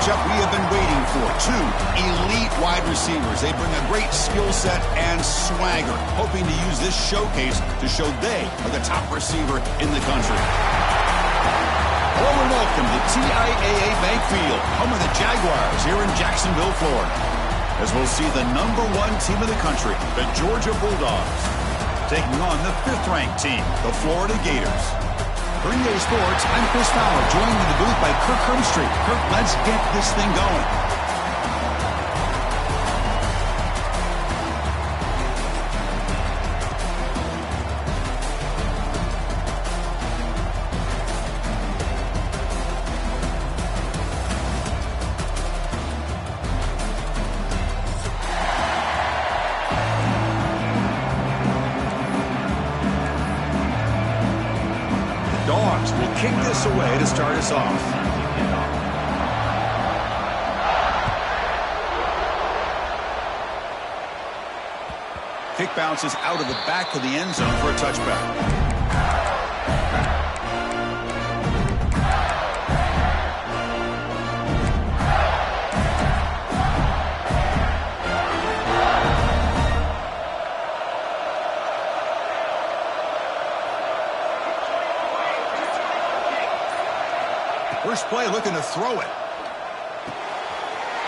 matchup we have been waiting for. Two elite wide receivers. They bring a great skill set and swagger, hoping to use this showcase to show they are the top receiver in the country. Hello and welcome to TIAA Bank Field, home of the Jaguars here in Jacksonville, Florida. As we'll see the #1 team in the country, the Georgia Bulldogs, taking on the 5th-ranked team, the Florida Gators. For EA Sports, I'm Chris Fowler, joined in the booth by Kirk Hermstreet. Kirk, let's get this thing going. Dogs will kick this away to start us off. Kick bounces out of the back of the end zone for a touchback. First play, looking to throw it.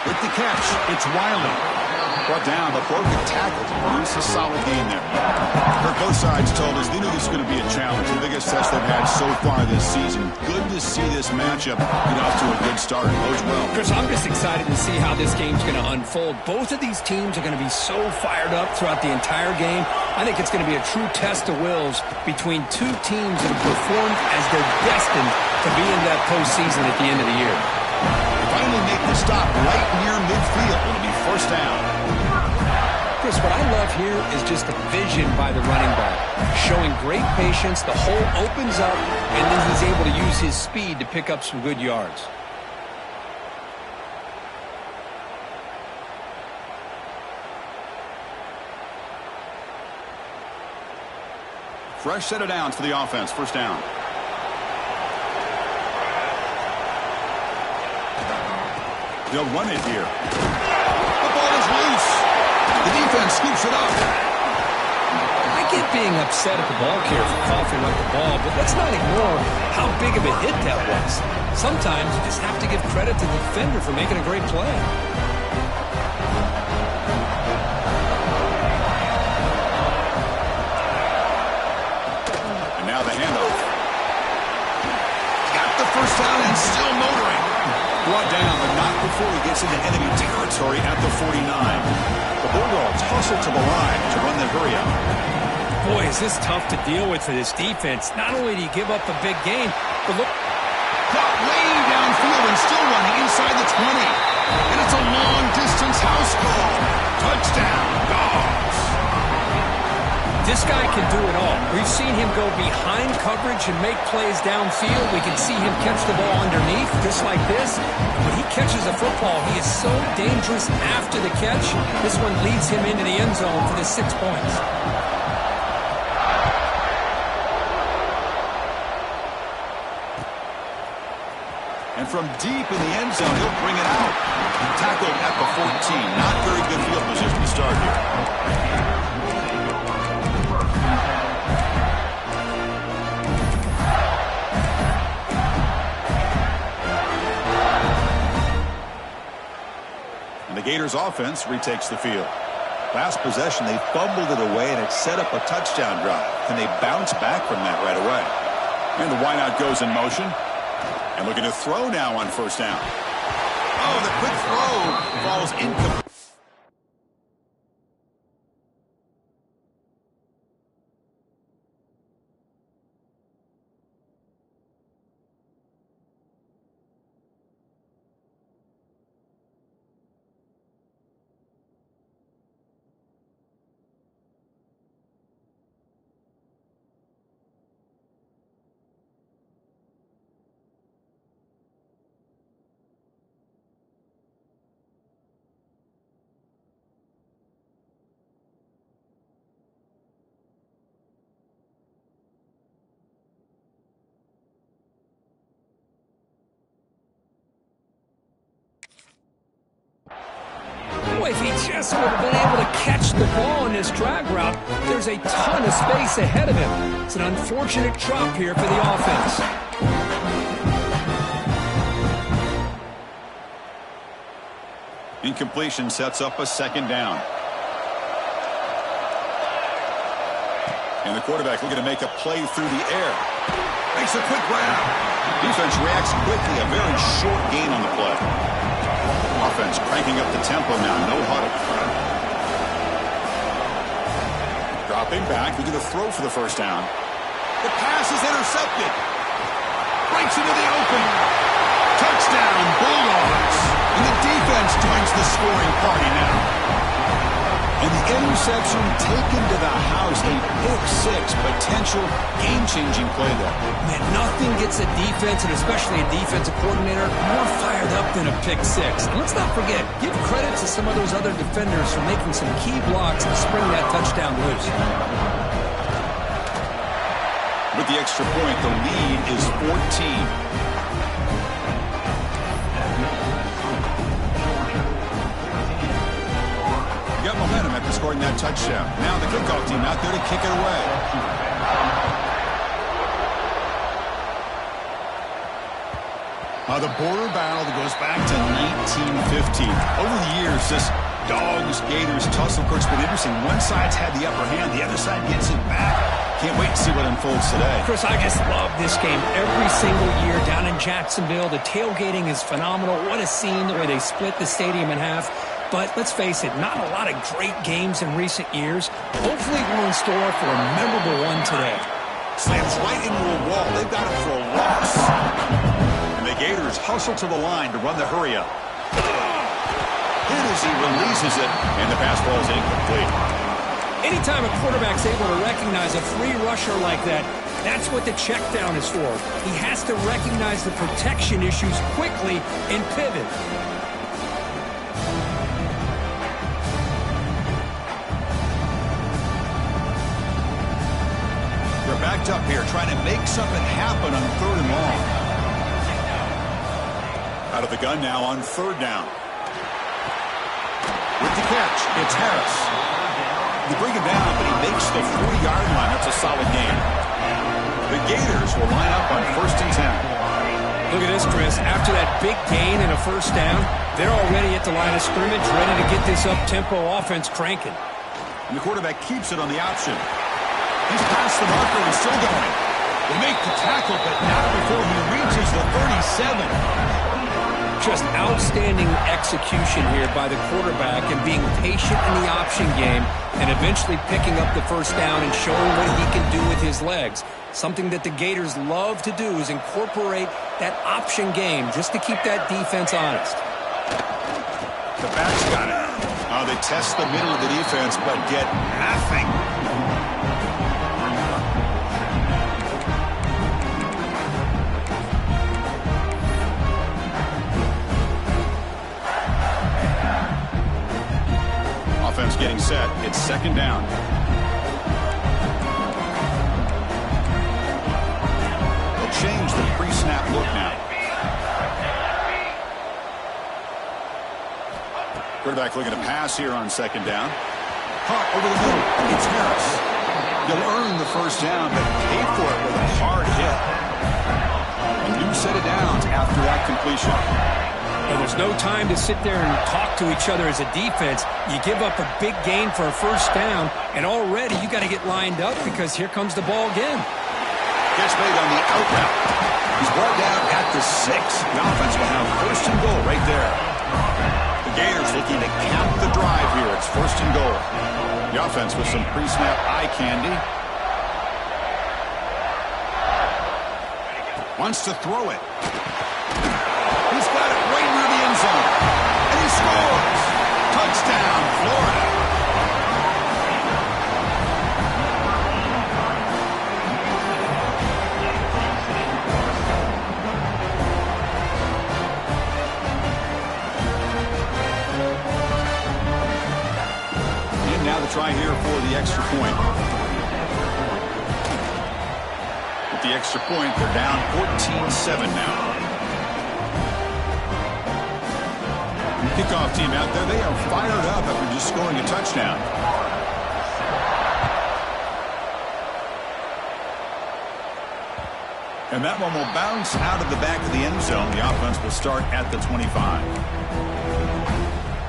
With the catch, it's Wiley. Brought down, but broken tackle. It's a solid game there. Both sides told us they knew this was going to be a challenge. The biggest test they've had so far this season. Good to see this matchup get off to a good start. Goes well. Chris, I'm just excited to see how this game's going to unfold. Both of these teams are going to be so fired up throughout the entire game. I think it's going to be a true test of wills between two teams that have performed as they're destined to be in that postseason at the end of the year. They finally make the stop right near midfield. It'll be first down. Chris, what I love here is just the vision by the running back. Showing great patience, the hole opens up, and then he's able to use his speed to pick up some good yards. Fresh set of downs for the offense. First down. They'll run it here. The ball is loose. The defense scoops it up. I get being upset at the ball carrier for coughing up the ball, but let's not ignore how big of a hit that was. Sometimes you just have to give credit to the defender for making a great play. And now the handoff. Got the first down and still motoring. Brought down, but not before he gets into enemy territory at the 49. The Bulldogs hustle to the line to run the hurry up. Boy, is this tough to deal with for this defense. Not only do you give up a big gain, but look. Caught way downfield and still running inside the 20. And it's a long-distance house call. Touchdown, Dogs. This guy can do it all. We've seen him go behind coverage and make plays downfield. We can see him catch the ball underneath, just like this. When he catches a football, he is so dangerous after the catch. This one leads him into the end zone for the 6 points. And from deep in the end zone, he'll bring it out. Tackled at the 14. Not very good field position to start here. And the Gators offense retakes the field. Last possession, they fumbled it away, and it set up a touchdown drive. Can they bounce back from that right away? And the wideout goes in motion. And looking to throw now on first down. Oh, the quick throw falls incomplete. Boy, if he just would have been able to catch the ball in this drag route, there's a ton of space ahead of him. It's an unfortunate drop here for the offense. Incompletion sets up a second down. And the quarterback looking to make a play through the air. Makes a quick grab. Defense reacts quickly. A very short gain on the play. Offense cranking up the tempo now. No huddle. Dropping back. Looking to throw for the first down. The pass is intercepted. Breaks into the open. Touchdown, Bulldogs. And the defense joins the scoring party now. And the interception taken to the house. A pick-6 potential game-changing play there. Man, nothing gets a defense, and especially a defensive coordinator, more fired up than a pick-6. And let's not forget, give credit to some of those other defenders for making some key blocks to spring that touchdown loose. With the extra point, the lead is 14. Got momentum after scoring that touchdown. Now the kickoff team out there to kick it away. The border battle that goes back to 1915. Over the years, this Dogs-Gators tussle, of course, been interesting. One side's had the upper hand, the other side gets it back. Can't wait to see what unfolds today. Chris, I just love this game every single year down in Jacksonville. The tailgating is phenomenal. What a scene, the way they split the stadium in half. But let's face it, not a lot of great games in recent years. Hopefully we're in store for a memorable one today. Slams right into a wall. They've got it for a loss. And the Gators hustle to the line to run the hurry up. Hit as he releases it, and the pass ball is incomplete. Anytime a quarterback's able to recognize a free rusher like that, that's what the check down is for. He has to recognize the protection issues quickly and pivot. They're backed up here, trying to make something happen on 3rd and long. Out of the gun now on 3rd down. With the catch, it's Harris. They bring him down, but he makes the 40-yard line. That's a solid game. The Gators will line up on 1st and 10. Look at this, Chris. After that big gain and a first down, they're already at the line of scrimmage, ready to get this up-tempo offense cranking. And the quarterback keeps it on the option. He's past the marker and still going. They make the tackle, but not before he reaches the 37. Just outstanding execution here by the quarterback and being patient in the option game and eventually picking up the first down and showing what he can do with his legs. Something that the Gators love to do is incorporate that option game just to keep that defense honest. The back's got it. They test the middle of the defense but get nothing. Offense getting set. It's 2nd down. They'll change the pre-snap look now. Quarterback looking to pass here on 2nd down. Caught over the middle. It's Harris. They'll earn the first down, but pay for it with a hard hit. A new set of downs after that completion. And there's no time to sit there and talk to each other as a defense. You give up a big gain for a first down, and already you got to get lined up because here comes the ball again. Gets made on the out route. He's brought down at the 6. The offense will have 1st and goal right there. The Gators looking to cap the drive here. It's 1st and goal. The offense with some pre-snap eye candy. Wants to throw it. He's got it right near the end zone. And he scores. Touchdown, Florida. And now the try here for the extra point. With the extra point, they're down 14-7 now. Kickoff team out there, they are fired up after just scoring a touchdown. And that one will bounce out of the back of the end zone. The offense will start at the 25.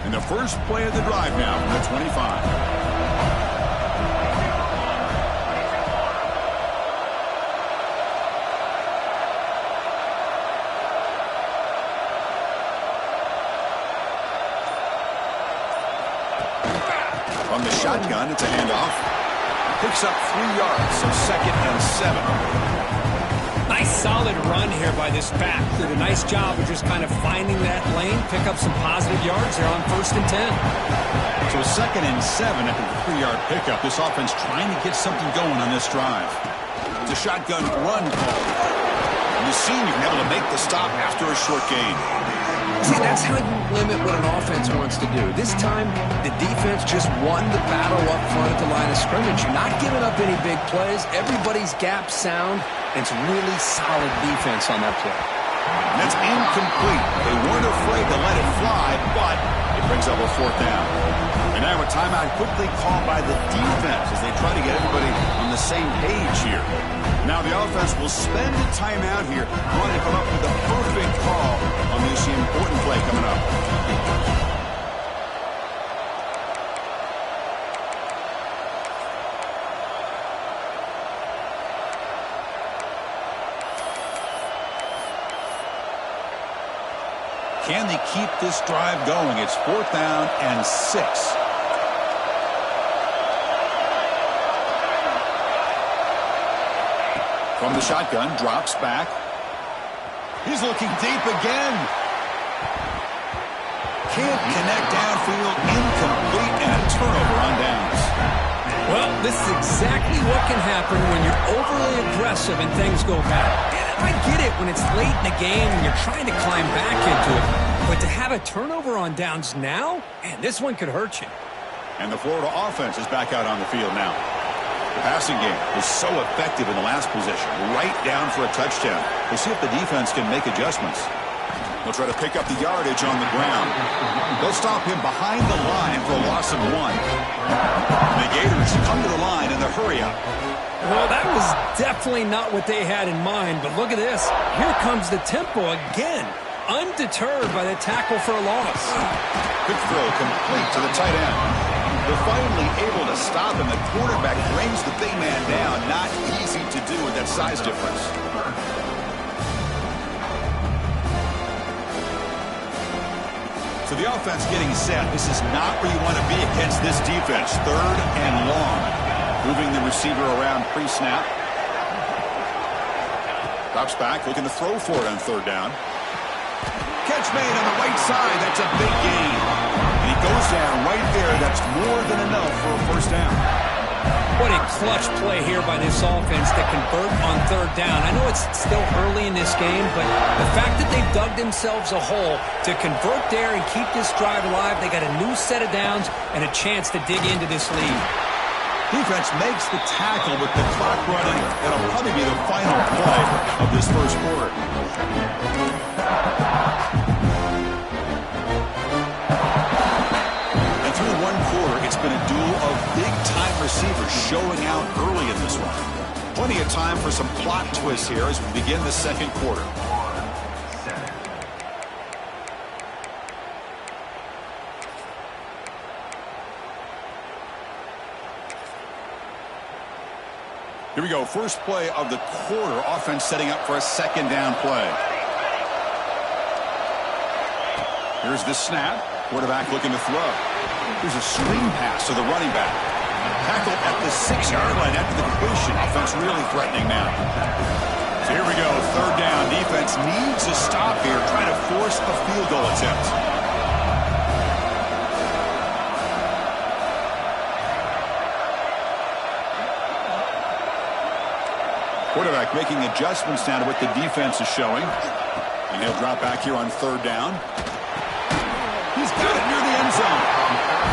And the first play of the drive now from the 25. On the shotgun, it's a handoff. Picks up 3 yards, so 2nd and 7. Nice solid run here by this back. Did a nice job of just kind of finding that lane, pick up some positive yards there on 1st and 10. So 2nd and 7 after the 3-yard pickup. This offense trying to get something going on this drive. It's a shotgun run call. And the senior able to make the stop after a short gain. See, that's how you limit what an offense wants to do. This time, the defense just won the battle up front at the line of scrimmage. You're not giving up any big plays. Everybody's gap sound. It's really solid defense on that play. And that's incomplete. They weren't afraid to let it fly, but it brings up a 4th down. And now a timeout quickly called by the defense as they try to get everybody on the same page here. Now the offense will spend a timeout here, trying to come up with the perfect call on this important play coming up. Can they keep this drive going? It's 4th down and 6. From the shotgun, drops back. He's looking deep again. Can't connect downfield, incomplete, and a turnover on downs. Well, this is exactly what can happen when you're overly aggressive and things go bad. And I get it when it's late in the game and you're trying to climb back into it. But to have a turnover on downs now, man, this one could hurt you. And the Florida offense is back out on the field now. The passing game was so effective in the last possession, right down for a touchdown. We'll see if the defense can make adjustments. They'll try to pick up the yardage on the ground. They'll stop him behind the line for a loss of 1. And the Gators come to the line in the hurry-up. Well, that was definitely not what they had in mind, but look at this. Here comes the tempo again, undeterred by the tackle for a loss. Quick throw complete to the tight end. They're finally able to stop him. The quarterback brings the big man down. Not easy to do with that size difference. So the offense getting set. This is not where you want to be against this defense. 3rd and long. Moving the receiver around pre-snap. Drops back, looking to throw for it on 3rd down. Catch made on the right side. That's a big gain. And he goes down right there. That's more than enough for a 1st down. What a clutch play here by this offense to convert on 3rd down. I know it's still early in this game, but the fact that they've dug themselves a hole to convert there and keep this drive alive, they got a new set of downs and a chance to dig into this lead. Defense makes the tackle with the clock running. That'll probably be the final play of this 1st quarter. And through 1 quarter, it's been a duel of big-time receivers showing out early in this one. Plenty of time for some plot twists here as we begin the 2nd quarter. Here we go. First play of the quarter. Offense setting up for a 2nd down play. Here's the snap. Quarterback looking to throw. Here's a screen pass to the running back. Tackle at the 6-yard line after the completion. Offense really threatening now. So here we go. 3rd down. Defense needs a stop here, trying to force a field goal attempt. Quarterback making adjustments now to what the defense is showing. And he'll drop back here on 3rd down. He's got it near the end zone.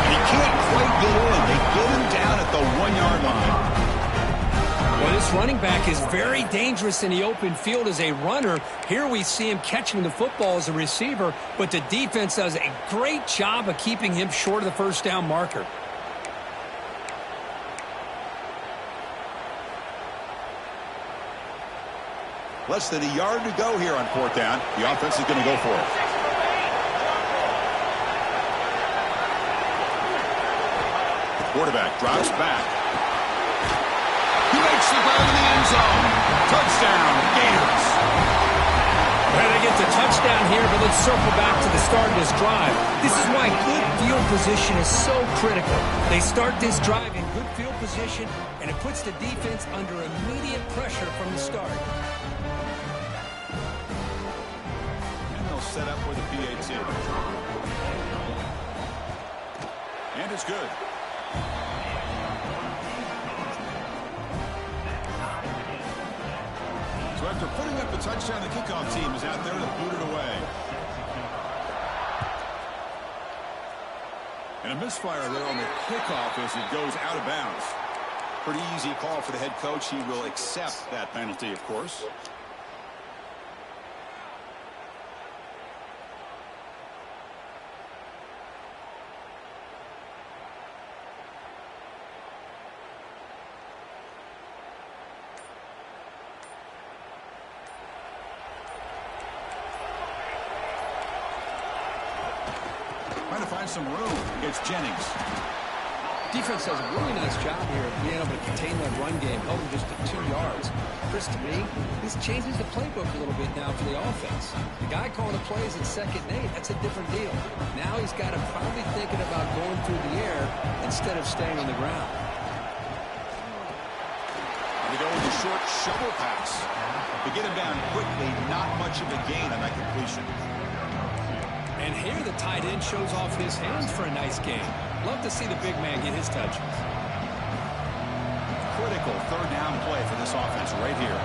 And he can't quite get in. They get him down at the 1-yard line. Well, this running back is very dangerous in the open field as a runner. Here we see him catching the football as a receiver, but the defense does a great job of keeping him short of the first down marker. Less than a yard to go here on fourth down. The offense is going to go for it. The quarterback drops back. He makes the grab in the end zone. Touchdown, Gators. Well, they get the touchdown here, but let's circle back to the start of this drive. This is why good field position is so critical. They start this drive in good field position, and it puts the defense under immediate pressure from the start. Set up for the PAT. And it's good. So after putting up the touchdown, the kickoff team is out there to boot it away. And a misfire there on the kickoff as it goes out of bounds. Pretty easy call for the head coach. He will accept that penalty, of course. Trying to find some room against Jennings. Defense does a really nice job here of being able to contain that run game, held him just to 2 yards. Chris, to me, this changes the playbook a little bit now for the offense. The guy calling the plays at 2nd and 8, that's a different deal. Now he's got him probably thinking about going through the air instead of staying on the ground. And they go with the short shovel pass. To get him down quickly, not much of a gain on that completion. And here the tight end shows off his hands for a nice game. Love to see the big man get his touches. Critical third down play for this offense right here.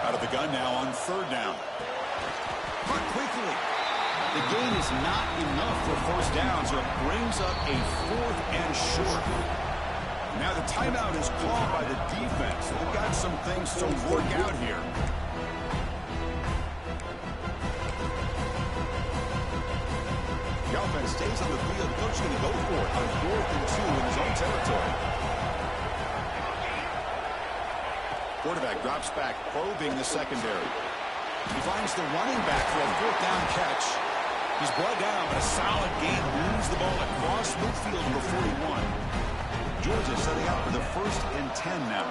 Out of the gun now on third down. But quickly. The gain is not enough for first down, so it brings up a 4th and short. Now the timeout is called by the defense. They've got some things to work out here. The offense stays on the field. The coach is going to go for it on 4th and 2 in his own territory. Quarterback drops back, probing the secondary. He finds the running back for a 4th down catch. He's brought down, but a solid gain moves the ball across midfield to the 41. Georgia setting up for the 1st and 10 now.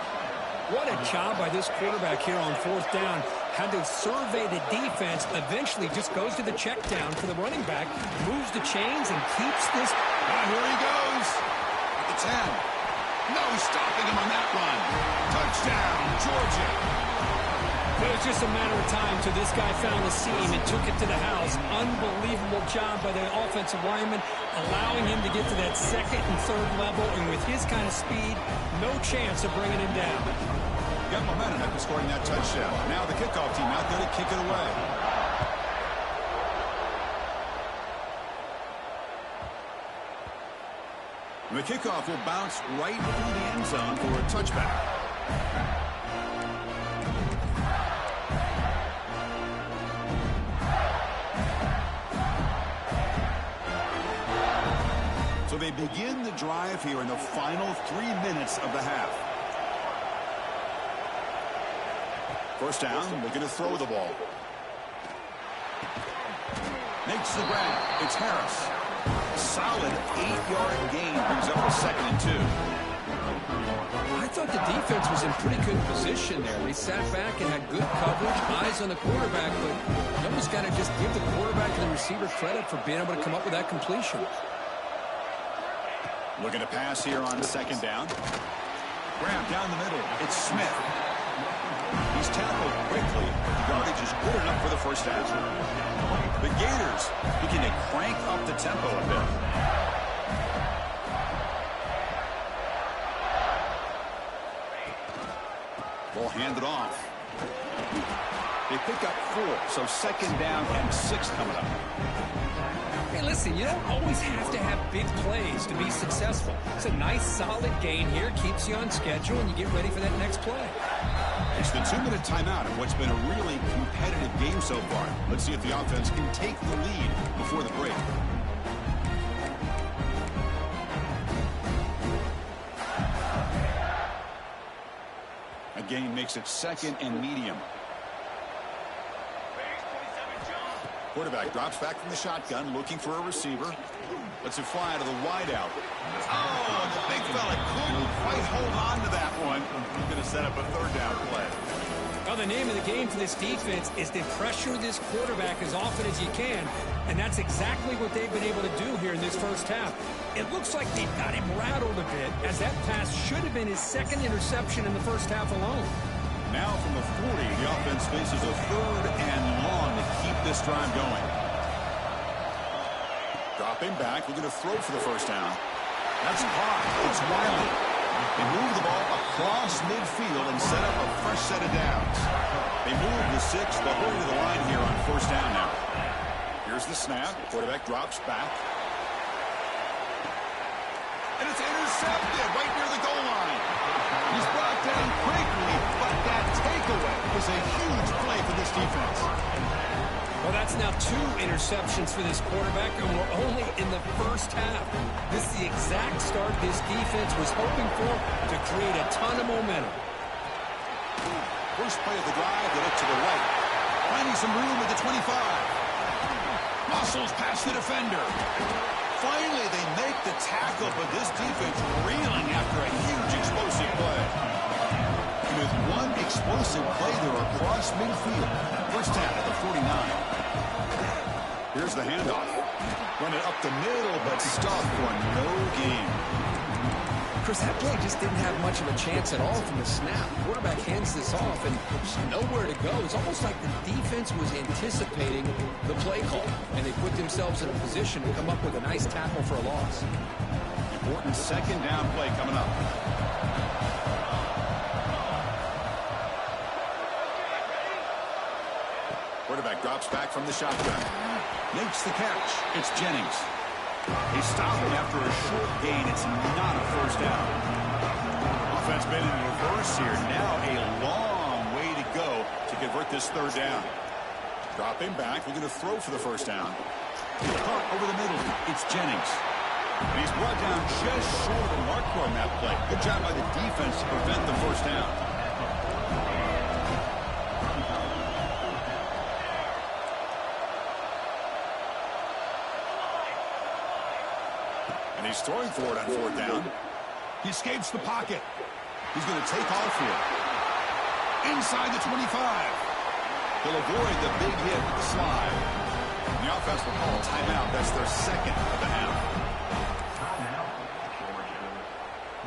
What a job by this quarterback here on 4th down. Had to survey the defense, eventually just goes to the check down for the running back, moves the chains and keeps this. And here he goes at the 10. No stopping him on that run. Touchdown, Georgia. It was just a matter of time till this guy found the seam and took it to the house. Unbelievable job by the offensive lineman, allowing him to get to that 2nd and 3rd level, and with his kind of speed, no chance of bringing him down. Got momentum after scoring that touchdown. Now the kickoff team out there to kick it away. And the kickoff will bounce right through the end zone for a touchback. So they begin the drive here in the final 3 minutes of the half. First down, looking to throw the ball. Makes the grab. It's Harris. Solid 8-yard gain brings up a 2nd and 2. I thought the defense was in pretty good position there. They sat back and had good coverage, eyes on the quarterback, but you almost got to just give the quarterback and the receiver credit for being able to come up with that completion. Looking to pass here on 2nd down. Grab down the middle. It's Smith. He's tackled quickly. The yardage is good enough for the first down. The Gators begin to crank up the tempo a bit. Ball handed off. They pick up 4, so 2nd down and 6 coming up. Yeah, Hey, listen, you don't always have to have big plays to be successful. It's a nice, solid gain here. Keeps you on schedule, and you get ready for that next play. It's the 2-minute timeout of what's been a really competitive game so far. Let's see if the offense can take the lead before the break. A gain makes it 2nd and medium. Quarterback drops back from the shotgun, looking for a receiver. Lets it fly to the wideout. Oh, and the big fella couldn't quite hold on to that one. He's going to set up a 3rd down play. Well, the name of the game for this defense is to pressure this quarterback as often as you can, and that's exactly what they've been able to do here in this first half. It looks like they've got him rattled a bit, as that pass should have been his 2nd interception in the first half alone. Now from the 40, the offense faces a 3rd and long to keep this drive going. Dropping back, looking to throw for the 1st down. That's caught. It's Wiley. They move the ball across midfield and set up a fresh set of downs. They move the 6. They'll hurry to the line here on 1st down now. Here's the snap. Quarterback drops back. And it's intercepted right near the goal line. He's brought down quickly, but that takeaway was a huge play for this defense. Well, that's now 2 interceptions for this quarterback, and we're only in the first half. This is the exact start this defense was hoping for to create a ton of momentum. First play of the drive, they look to the right. Finding some room at the 25. Muscles past the defender. Finally, they make the tackle, but this defense reeling after a huge explosive play. And with one explosive play, they're across midfield. 1st down at the 49. Here's the handoff. Run it up the middle, but stuck for no gain. Chris, that play just didn't have much of a chance at all from the snap. Quarterback hands this off, and there's nowhere to go. It's almost like the defense was anticipating the play call, and they put themselves in a position to come up with a nice tackle for a loss. Important 2nd down play coming up. Quarterback drops back from the shotgun. Makes the catch. It's Jennings. They stop him after a short gain. It's not a 1st down. Offense been in reverse here. Now a long way to go to convert this 3rd down. Dropping back. We're going to throw for the 1st down. Caught over the middle. It's Jennings. And he's brought down just short of the marker on that play. Good job by the defense to prevent the 1st down. And he's throwing for it on 4th down. He escapes the pocket. He's going to take off here. Inside the 25. He'll avoid the big hit with the slide. And the offense will call a timeout. That's their 2nd of the half.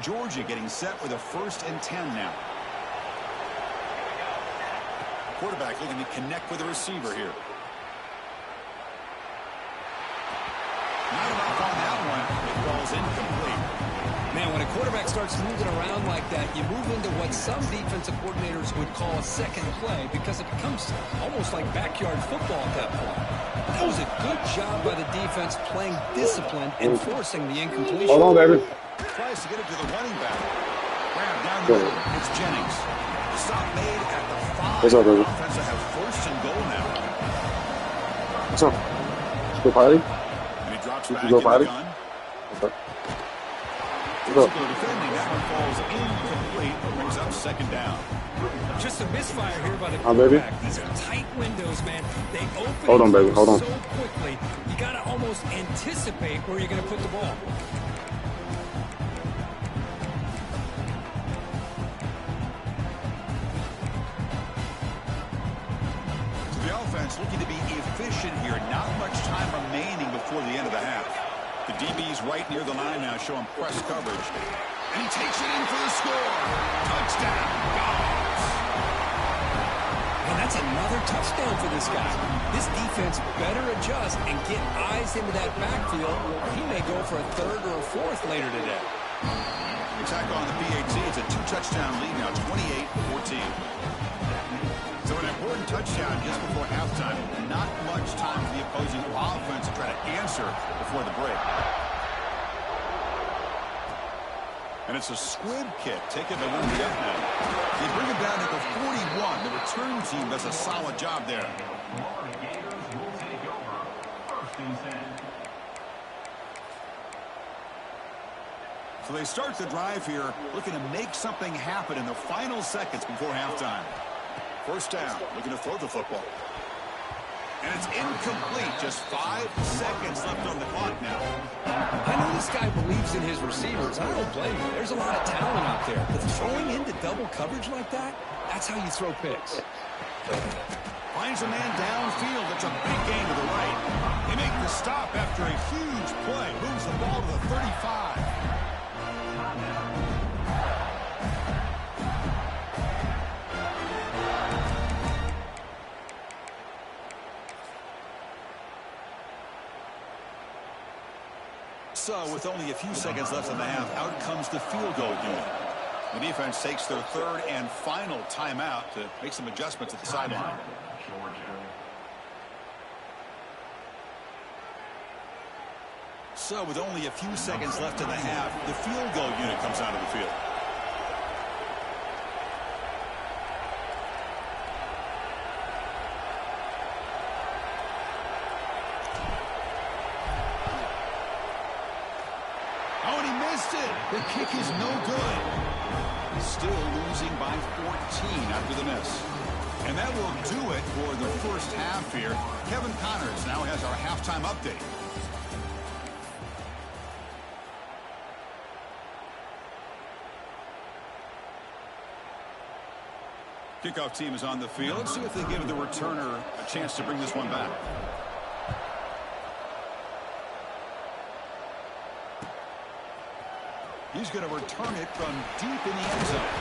Georgia getting set with a 1st and 10 now. Quarterback looking to connect with a receiver here. Not enough on that one. It falls incomplete. Man, when a quarterback starts moving around like that, you move into what some defensive coordinators would call a 2nd play because it becomes almost like backyard football at that point. That was a good job by the defense playing discipline and forcing the incompletion. Hold on, baby. Tries to get it to the running back. Grab down the middle. It's Jennings. The stop made at the 5. What's up, baby? Offense will have 1st and goal now. What's up? Go potty? And he drops back Go in the potty? gun. Okay. Physical defending. That one falls incomplete. Brings up 2nd down. Just a misfire here by the baby. quarterback. These are tight windows, man. They open Hold on, baby. Hold on. so quickly. You got to almost anticipate where you're going to put the ball. The offense looking to be efficient here. Not much time remaining before the end of the half. The DB's right near the line now, showing press coverage. And he takes it in for the score. Touchdown, Dogs. And that's another touchdown for this guy. This defense better adjust and get eyes into that backfield, or he may go for a 3rd or a 4th later today. Attack on the PAT. It's a 2-touchdown lead now, 28-14. So an important touchdown just before halftime. Not much time for the opposing offense to try to answer before the break. And it's a squib kick taken by Lindsay up now. They bring him down to the 41. The return team does a solid job there. Gators will take over. First and 10. So they start the drive here, looking to make something happen in the final seconds before halftime. First down, looking to throw the football. And it's incomplete. Just 5 seconds left on the clock now. I know this guy believes in his receivers. I don't blame him. There's a lot of talent out there. But throwing into double coverage like that, that's how you throw picks. Finds a man downfield. It's a big gain to the right. They make the stop after a huge play. Moves the ball to the 35. So with only a few seconds left in the half, out comes the field goal unit. The defense takes their third and final timeout to make some adjustments at the sideline. So with only a few seconds left in the half, the field goal unit comes out of the field. Oh, and he missed it. The kick is no good. Still losing by 14 after the miss. And that will do it for the first half here. Kevin Connors now has our halftime update. Kickoff team is on the field. Let's see if they give the returner a chance to bring this one back. He's going to return it from deep in the end zone.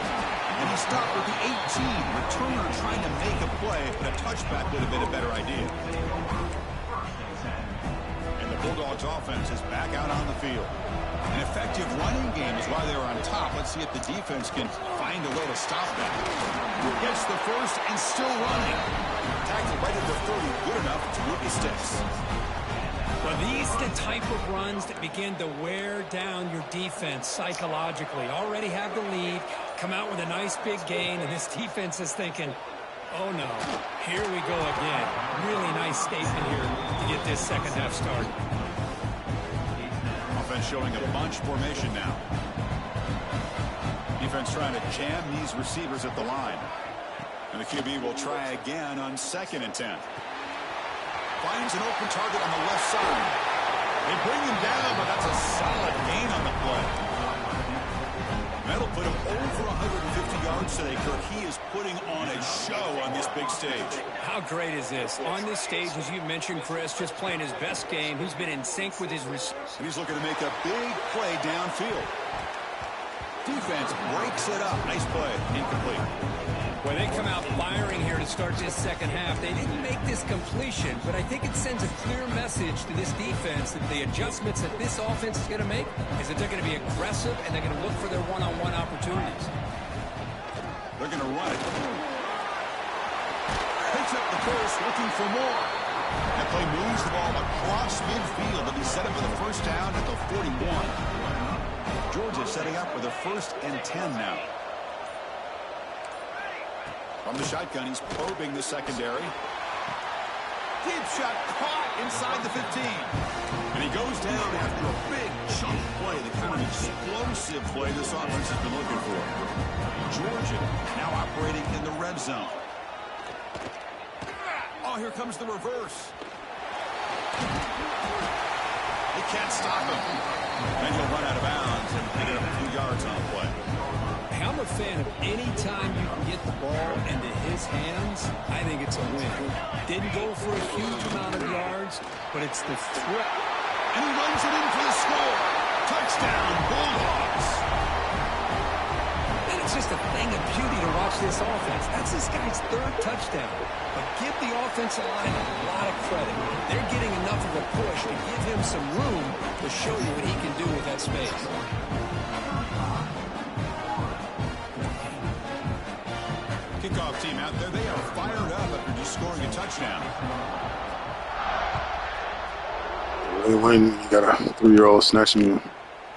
And he stopped with the 18. Returner trying to make a play, but a touchback would have been a better idea. And the Bulldogs offense is back out on the field. An effective running game is why they're on top. Let's see if the defense can find a way to stop that. Gets the first and still running. Tackle right at the 30. Good enough to rookie sticks. Well, these are the type of runs that begin to wear down your defense psychologically. Already have the lead, come out with a nice big gain, and this defense is thinking, oh no, here we go again. Really nice statement here to get this second half started. Offense showing a bunch formation now. Defense trying to jam these receivers at the line. And the QB will try again on 2nd and 10. Finds an open target on the left side. They bring him down, but that's a solid gain on the play. That'll put him over 150 yards today, Kirk. He is putting on a show on this big stage. How great is this? On this stage, as you mentioned, Chris, just playing his best game. He's been in sync with his receivers. And he's looking to make a big play downfield. Defense breaks it up. Nice play. Incomplete. Well, they come out firing here to start this second half. They didn't make this completion, but I think it sends a clear message to this defense that the adjustments that this offense is going to make is that they're going to be aggressive and they're going to look for their one-on-one opportunities. They're going to run it. Picks up the course, looking for more. That play moves the ball across midfield, and he set him for the first down at the 41. Georgia setting up with a 1st and 10 now. From the shotgun, he's probing the secondary. Deep shot caught inside the 15. And he goes down after a big chunk play, the kind of explosive play this offense has been looking for. Georgia now operating in the red zone. Oh, here comes the reverse. They can't stop him. Then he'll run out of bounds and pick it up a few yards on the play. I'm a fan of any time you can get the ball into his hands. I think it's a win. Didn't go for a huge amount of yards, but it's the threat. And he runs it in for the score. Touchdown, Bulldogs. And it's just a thing of beauty to watch this offense. That's this guy's 3rd touchdown. But give the offensive line a lot of credit. They're getting enough of a push to give him some room to show you what he can do with that space. team out there, they are fired up after just scoring a touchdown. When you got a 3-year-old snatching your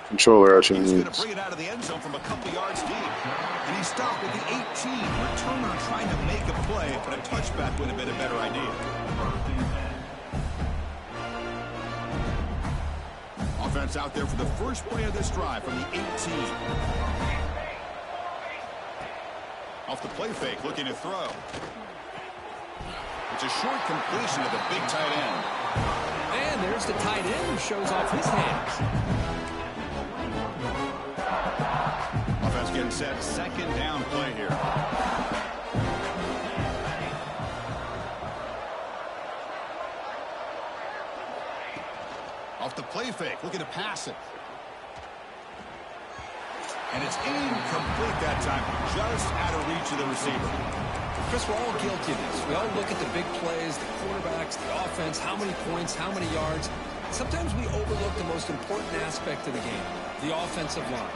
controller out your He's going hands. to bring it out of the end zone from a couple yards deep. And he stopped at the 18. Returner trying to make a play, but a touchback would have been a better idea. Offense out there for the first play of this drive from the 18. Off the play fake, looking to throw. It's a short completion to the big tight end. And there's the tight end who shows off his hands. Offense getting set, second down play here. Off the play fake, looking to pass it. And it's incomplete that time, just out of reach of the receiver. Chris, we're all guilty of this. We all look at the big plays, the quarterbacks, the offense, how many points, how many yards. Sometimes we overlook the most important aspect of the game, the offensive line.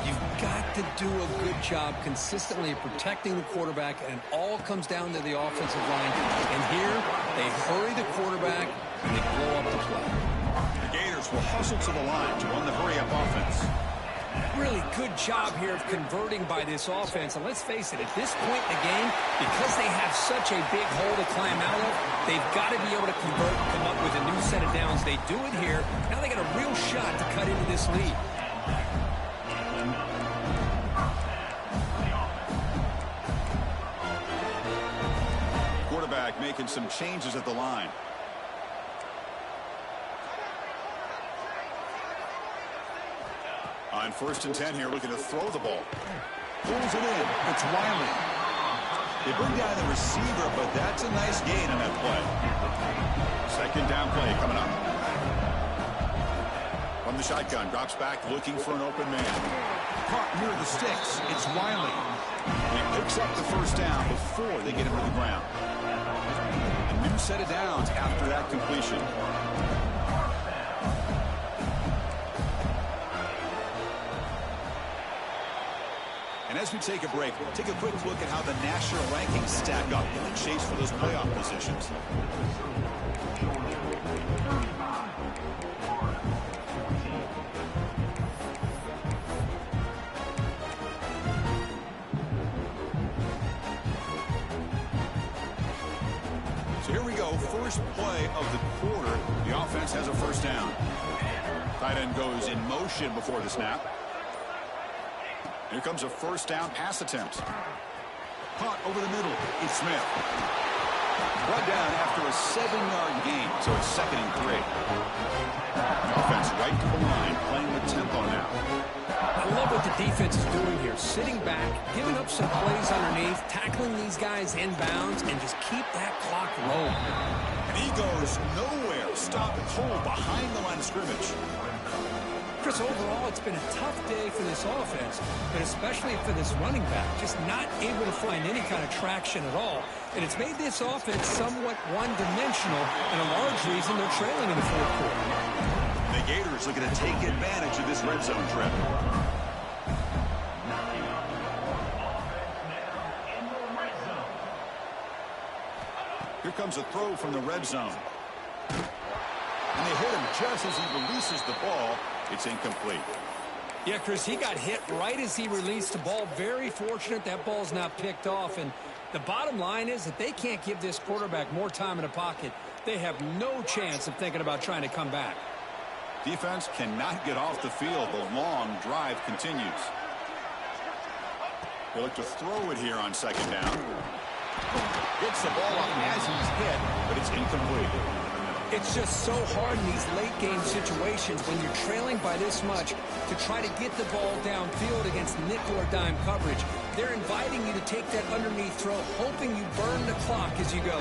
You've got to do a good job consistently protecting the quarterback, and it all comes down to the offensive line. And here, they hurry the quarterback, and they blow up the play. The Gators will hustle to the line to run the hurry-up offense. Really good job here of converting by this offense. And let's face it, at this point in the game, because they have such a big hole to climb out of, they've got to be able to convert and come up with a new set of downs. They do it here. Now they got a real shot to cut into this lead. Quarterback making some changes at the line. On 1st and 10 here, looking to throw the ball. Pulls it in. It's Wiley. They bring down the receiver, but that's a nice gain on that play. Second down play coming up. From the shotgun, drops back, looking for an open man. Caught near the sticks. It's Wiley. And he picks up the first down before they get him to the ground. A new set of downs after that completion. And as we take a break, we'll take a quick look at how the national rankings stack up in the chase for those playoff positions. So here we go, first play of the quarter. The offense has a first down. Tight end goes in motion before the snap. Here comes a first down pass attempt. Caught over the middle. It's Smith. Brought down after a 7-yard gain, so it's 2nd and 3. Offense right to the line, playing with tempo now. I love what the defense is doing here. Sitting back, giving up some plays underneath, tackling these guys inbounds, and just keep that clock rolling. And he goes nowhere. Stop cold behind the line of scrimmage. Chris, overall, it's been a tough day for this offense, but especially for this running back, just not able to find any kind of traction at all. And it's made this offense somewhat one-dimensional, and a large reason they're trailing in the 4th quarter. The Gators looking to take advantage of this red zone trip. Here comes a throw from the red zone. And they hit him just as he releases the ball. It's incomplete. Yeah, Chris, he got hit right as he released the ball. Very fortunate that ball's not picked off. And the bottom line is that they can't give this quarterback more time in the pocket. They have no chance of thinking about trying to come back. Defense cannot get off the field. The long drive continues. They look to throw it here on 2nd down. Gets the ball up as he's hit, but it's incomplete. It's just so hard in these late-game situations when you're trailing by this much to try to get the ball downfield against nickel or dime coverage. They're inviting you to take that underneath throw, hoping you burn the clock as you go.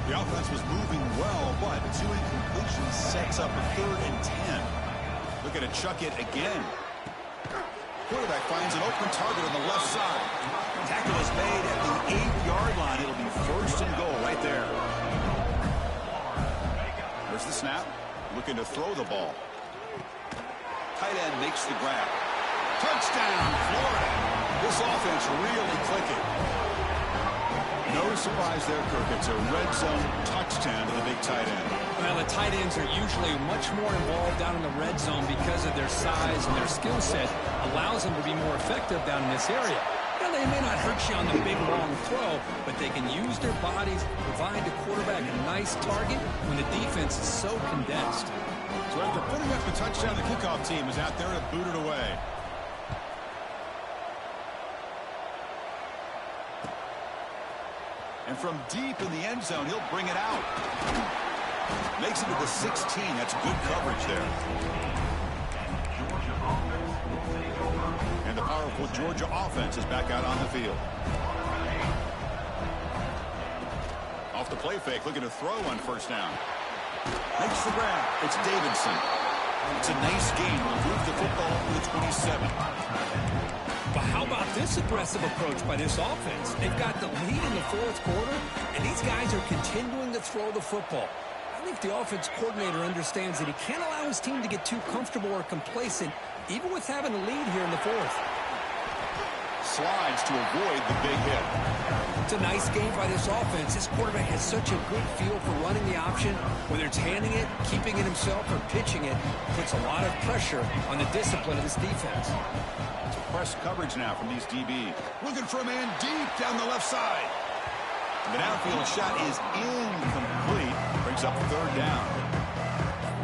The offense was moving well, but 2 incompletions sets up a 3rd and 10. Looking to chuck it again. Quarterback finds an open target on the left side. Tackle is made at the 8-yard line. It'll be 1st and goal right there. There's the snap. Looking to throw the ball. Tight end makes the grab. Touchdown, Florida. This offense really clicking. No surprise there, Kirk. It's a red zone touchdown to the big tight end. Well, the tight ends are usually much more involved down in the red zone because of their size and their skill set allows them to be more effective down in this area. Now, they may not hurt you on the big, long throw, but they can use their bodies, provide the quarterback a nice target when the defense is so condensed. So after putting up the touchdown, the kickoff team is out there to boot it away. And from deep in the end zone, he'll bring it out. Makes it to the 16. That's good coverage there. And the powerful Georgia offense is back out on the field. Off the play fake, looking to throw on first down. Makes the grab. It's Davidson. It's a nice game. Will move the football to the 27. But how about this aggressive approach by this offense? They've got the lead in the fourth quarter, and these guys are continuing to throw the football. I think the offense coordinator understands that he can't allow his team to get too comfortable or complacent, even with having a lead here in the fourth. Slides to avoid the big hit. It's a nice game by this offense. This quarterback has such a good feel for running the option. Whether it's handing it, keeping it himself, or pitching it, puts a lot of pressure on the discipline of this defense. Press coverage now from these DBs. Looking for a man deep down the left side. The downfield shot is incomplete. Brings up third down.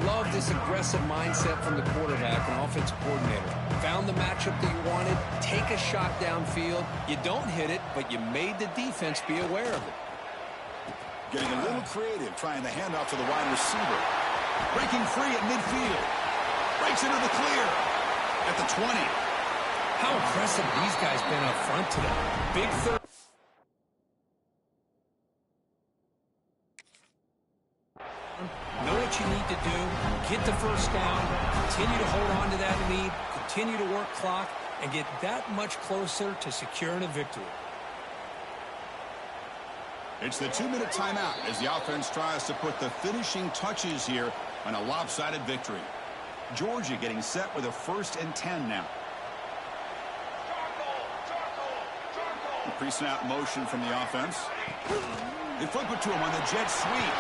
Love this aggressive mindset from the quarterback and offensive coordinator. Found the matchup that you wanted. Take a shot downfield. You don't hit it, but you made the defense be aware of it. Getting a little creative, trying the handoff to the wide receiver. Breaking free at midfield. Breaks into the clear at the 20. How impressive these guys been up front today. Big third. Know what you need to do. Get the first down. Continue to hold on to that lead. Continue to work clock and get that much closer to securing a victory. It's the 2-minute timeout as the offense tries to put the finishing touches here on a lopsided victory. Georgia getting set with a 1st and 10 now. Pre-snap motion from the offense. They flip it to him on the jet sweep.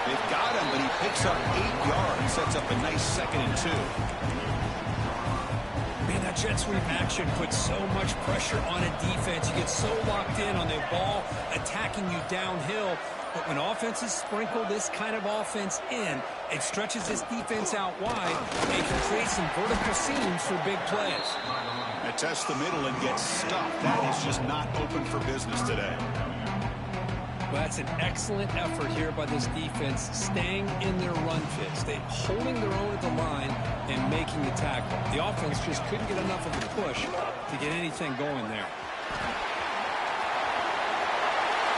They've got him, but he picks up 8 yards. Sets up a nice 2nd and 2. Man, that jet sweep action puts so much pressure on a defense. You get so locked in on the ball attacking you downhill. But when offenses sprinkle this kind of offense in, it stretches this defense out wide and can create some vertical seams for big plays. They test the middle and get stuffed. That is just not open for business today. Well, that's an excellent effort here by this defense, staying in their run fits. They're holding their own at the line and making the tackle. The offense just couldn't get enough of a push to get anything going there.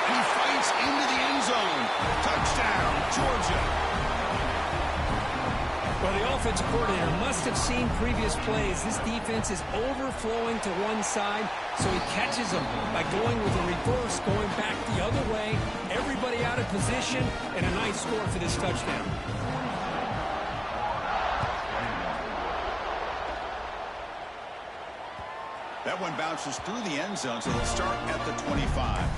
He fights into the end zone. Touchdown, Georgia. Well, the offensive coordinator must have seen previous plays. This defense is overflowing to one side, so he catches them by going with a reverse, going back the other way. Everybody out of position, and a nice score for this touchdown. That one bounces through the end zone, so they'll start at the 25.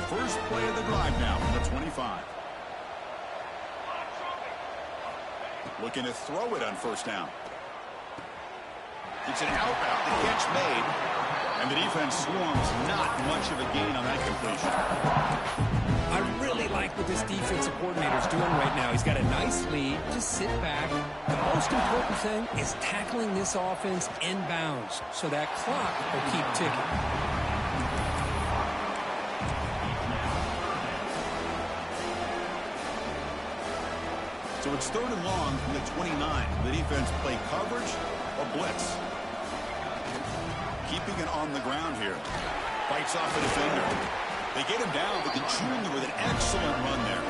First play of the drive now from the 25. Looking to throw it on first down. It's an outbound. The catch made. And the defense swarms. Not much of a gain on that completion. I really like what this defensive coordinator is doing right now. He's got a nice lead. Just sit back. The most important thing is tackling this offense inbounds so that clock will keep ticking. So it's 3rd and long from the 29. The defense play coverage or blitz. Keeping it on the ground here. Fights off the defender. They get him down, but the junior with an excellent run there.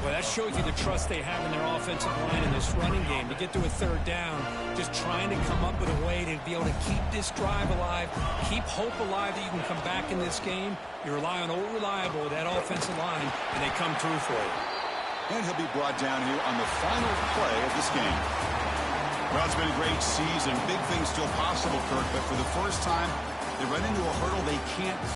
Well, that shows you the trust they have in their offensive line in this running game. To get to a 3rd down, just trying to come up with a way to be able to keep this drive alive, keep hope alive that you can come back in this game. You rely on old reliable, that offensive line, and they come through for you. And he'll be brought down here on the final play of this game. Well, it's been a great season. Big things still possible, Kirk, but for the first time, they run into a hurdle they can't